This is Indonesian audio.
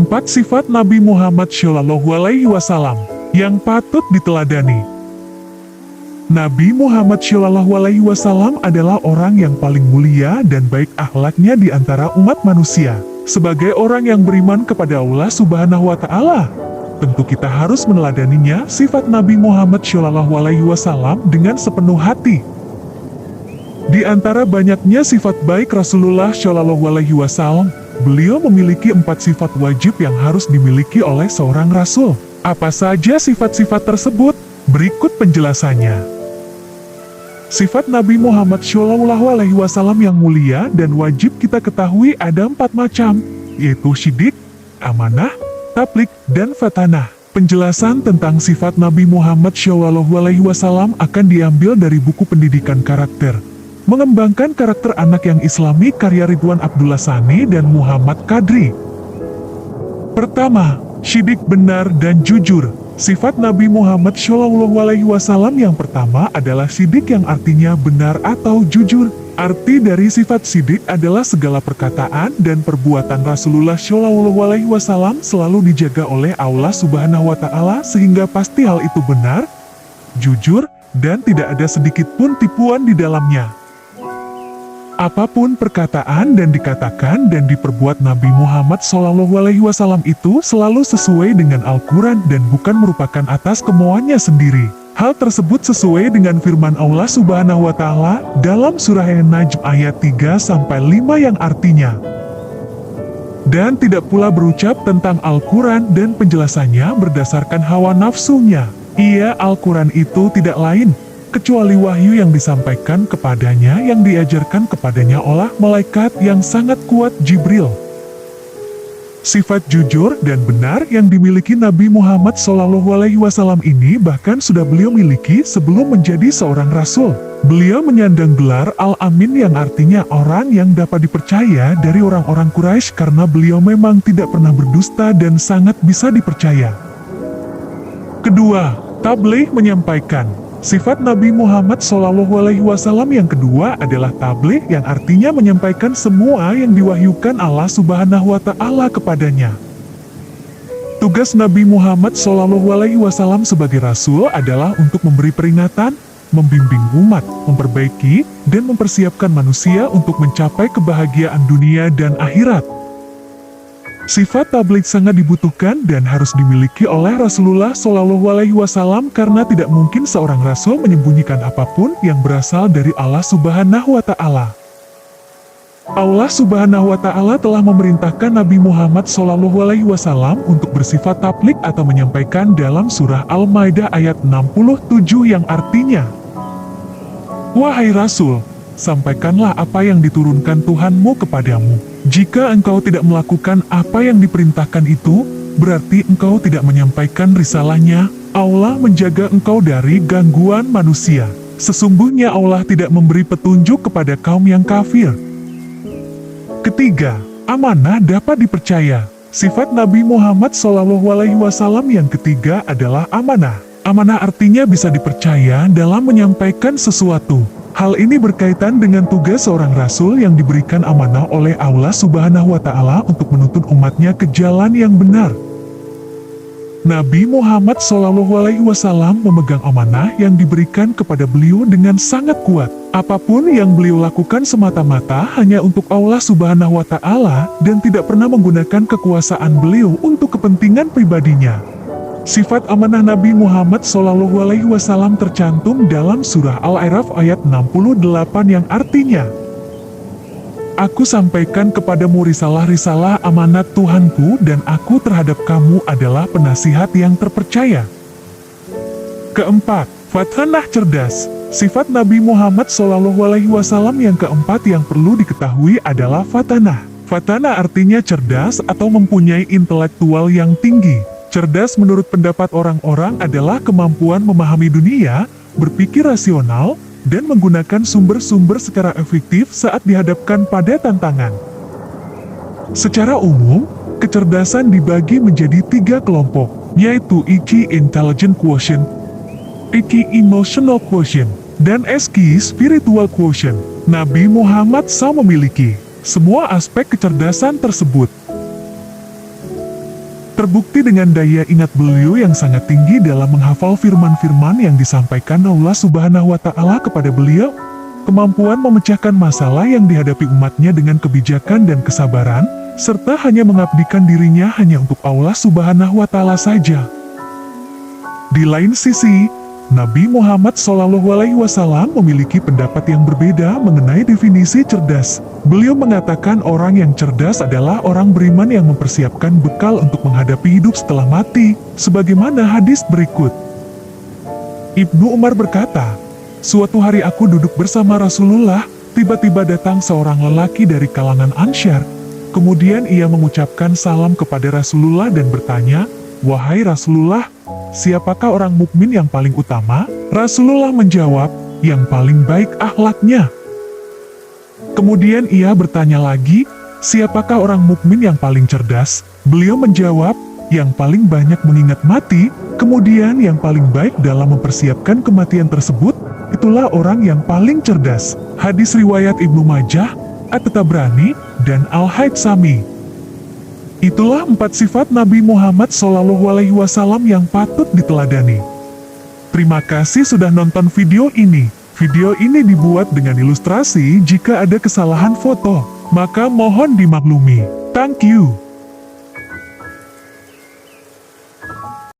4 sifat Nabi Muhammad SAW yang patut diteladani. Nabi Muhammad SAW adalah orang yang paling mulia dan baik akhlaknya di antara umat manusia. Sebagai orang yang beriman kepada Allah Subhanahu wa Ta'ala, tentu kita harus meneladaninya sifat Nabi Muhammad SAW dengan sepenuh hati. Di antara banyaknya sifat baik Rasulullah SAW, beliau memiliki 4 sifat wajib yang harus dimiliki oleh seorang rasul. Apa saja sifat-sifat tersebut? Berikut penjelasannya. Sifat Nabi Muhammad SAW yang mulia dan wajib kita ketahui ada 4 macam, yaitu syidik, amanah, tablik, dan fatanah. Penjelasan tentang sifat Nabi Muhammad SAW akan diambil dari buku pendidikan karakter. Mengembangkan karakter anak yang islami karya Ridwan Abdullah Sani dan Muhammad Kadri. Pertama, syidik benar dan jujur. Sifat Nabi Muhammad SAW yang pertama adalah syidik yang artinya benar atau jujur. Arti dari sifat syidik adalah segala perkataan dan perbuatan Rasulullah SAW selalu dijaga oleh Allah Subhanahu wa Ta'ala sehingga pasti hal itu benar, jujur, dan tidak ada sedikit pun tipuan di dalamnya. Apapun perkataan dan dikatakan dan diperbuat Nabi Muhammad SAW itu selalu sesuai dengan Al-Quran dan bukan merupakan atas kemauannya sendiri. Hal tersebut sesuai dengan firman Allah Subhanahu wa Ta'ala dalam surah An-Najm ayat 3-5 yang artinya, dan tidak pula berucap tentang Al-Quran dan penjelasannya berdasarkan hawa nafsunya. Ia Al-Quran itu tidak lain kecuali wahyu yang disampaikan kepadanya yang diajarkan kepadanya oleh malaikat yang sangat kuat Jibril. Sifat jujur dan benar yang dimiliki Nabi Muhammad SAW ini bahkan sudah beliau miliki sebelum menjadi seorang rasul. Beliau menyandang gelar Al-Amin yang artinya orang yang dapat dipercaya dari orang-orang Quraisy karena beliau memang tidak pernah berdusta dan sangat bisa dipercaya. Kedua, tabligh menyampaikan. Sifat Nabi Muhammad SAW yang kedua adalah tabligh yang artinya menyampaikan semua yang diwahyukan Allah Subhanahu wa Ta'ala kepadanya. Tugas Nabi Muhammad SAW sebagai Rasul adalah untuk memberi peringatan, membimbing umat, memperbaiki, dan mempersiapkan manusia untuk mencapai kebahagiaan dunia dan akhirat. Sifat tabligh sangat dibutuhkan dan harus dimiliki oleh Rasulullah SAW karena tidak mungkin seorang Rasul menyembunyikan apapun yang berasal dari Allah Subhanahu wa Ta'ala. Allah Subhanahu wa Ta'ala telah memerintahkan Nabi Muhammad SAW untuk bersifat tabligh atau menyampaikan dalam surah Al-Maidah ayat 67 yang artinya, "Wahai Rasul, sampaikanlah apa yang diturunkan Tuhanmu kepadamu. Jika engkau tidak melakukan apa yang diperintahkan itu, berarti engkau tidak menyampaikan risalahnya. Allah menjaga engkau dari gangguan manusia. Sesungguhnya Allah tidak memberi petunjuk kepada kaum yang kafir." Ketiga, amanah dapat dipercaya. Sifat Nabi Muhammad SAW yang ketiga adalah amanah. Amanah artinya bisa dipercaya dalam menyampaikan sesuatu. Hal ini berkaitan dengan tugas seorang rasul yang diberikan amanah oleh Allah Subhanahu wa Ta'ala untuk menuntun umatnya ke jalan yang benar. Nabi Muhammad SAW memegang amanah yang diberikan kepada beliau dengan sangat kuat. Apapun yang beliau lakukan semata-mata hanya untuk Allah Subhanahu wa Ta'ala dan tidak pernah menggunakan kekuasaan beliau untuk kepentingan pribadinya. Sifat amanah Nabi Muhammad SAW tercantum dalam surah Al-A'raf ayat 68 yang artinya, "Aku sampaikan kepadamu risalah-risalah amanat Tuhanku dan aku terhadap kamu adalah penasihat yang terpercaya." Keempat, fatanah cerdas. Sifat Nabi Muhammad SAW yang keempat yang perlu diketahui adalah fatanah. Fatanah artinya cerdas atau mempunyai intelektual yang tinggi. Cerdas menurut pendapat orang-orang adalah kemampuan memahami dunia, berpikir rasional, dan menggunakan sumber-sumber secara efektif saat dihadapkan pada tantangan. Secara umum, kecerdasan dibagi menjadi 3 kelompok, yaitu IQ Intelligent Quotient, IQ Emotional Quotient, dan SQ Spiritual Quotient. Nabi Muhammad SAW memiliki semua aspek kecerdasan tersebut. Terbukti dengan daya ingat beliau yang sangat tinggi dalam menghafal firman-firman yang disampaikan Allah Subhanahu wa Ta'ala kepada beliau, kemampuan memecahkan masalah yang dihadapi umatnya dengan kebijakan dan kesabaran, serta hanya mengabdikan dirinya hanya untuk Allah Subhanahu wa Ta'ala saja. Di lain sisi, Nabi Muhammad SAW memiliki pendapat yang berbeda mengenai definisi cerdas. Beliau mengatakan orang yang cerdas adalah orang beriman yang mempersiapkan bekal untuk menghadapi hidup setelah mati, sebagaimana hadis berikut. Ibnu Umar berkata, "Suatu hari aku duduk bersama Rasulullah, tiba-tiba datang seorang lelaki dari kalangan Ansyar. Kemudian ia mengucapkan salam kepada Rasulullah dan bertanya, 'Wahai Rasulullah, siapakah orang mukmin yang paling utama?' Rasulullah menjawab, 'Yang paling baik akhlaknya.' Kemudian ia bertanya lagi, 'Siapakah orang mukmin yang paling cerdas?' Beliau menjawab, 'Yang paling banyak mengingat mati.' Kemudian yang paling baik dalam mempersiapkan kematian tersebut, itulah orang yang paling cerdas." Hadis riwayat Ibnu Majah, At-Tabrani, dan Al-Haytsami. Itulah 4 sifat Nabi Muhammad SAW yang patut diteladani. Terima kasih sudah nonton video ini. Video ini dibuat dengan ilustrasi. Jika ada kesalahan foto, maka mohon dimaklumi. Thank you.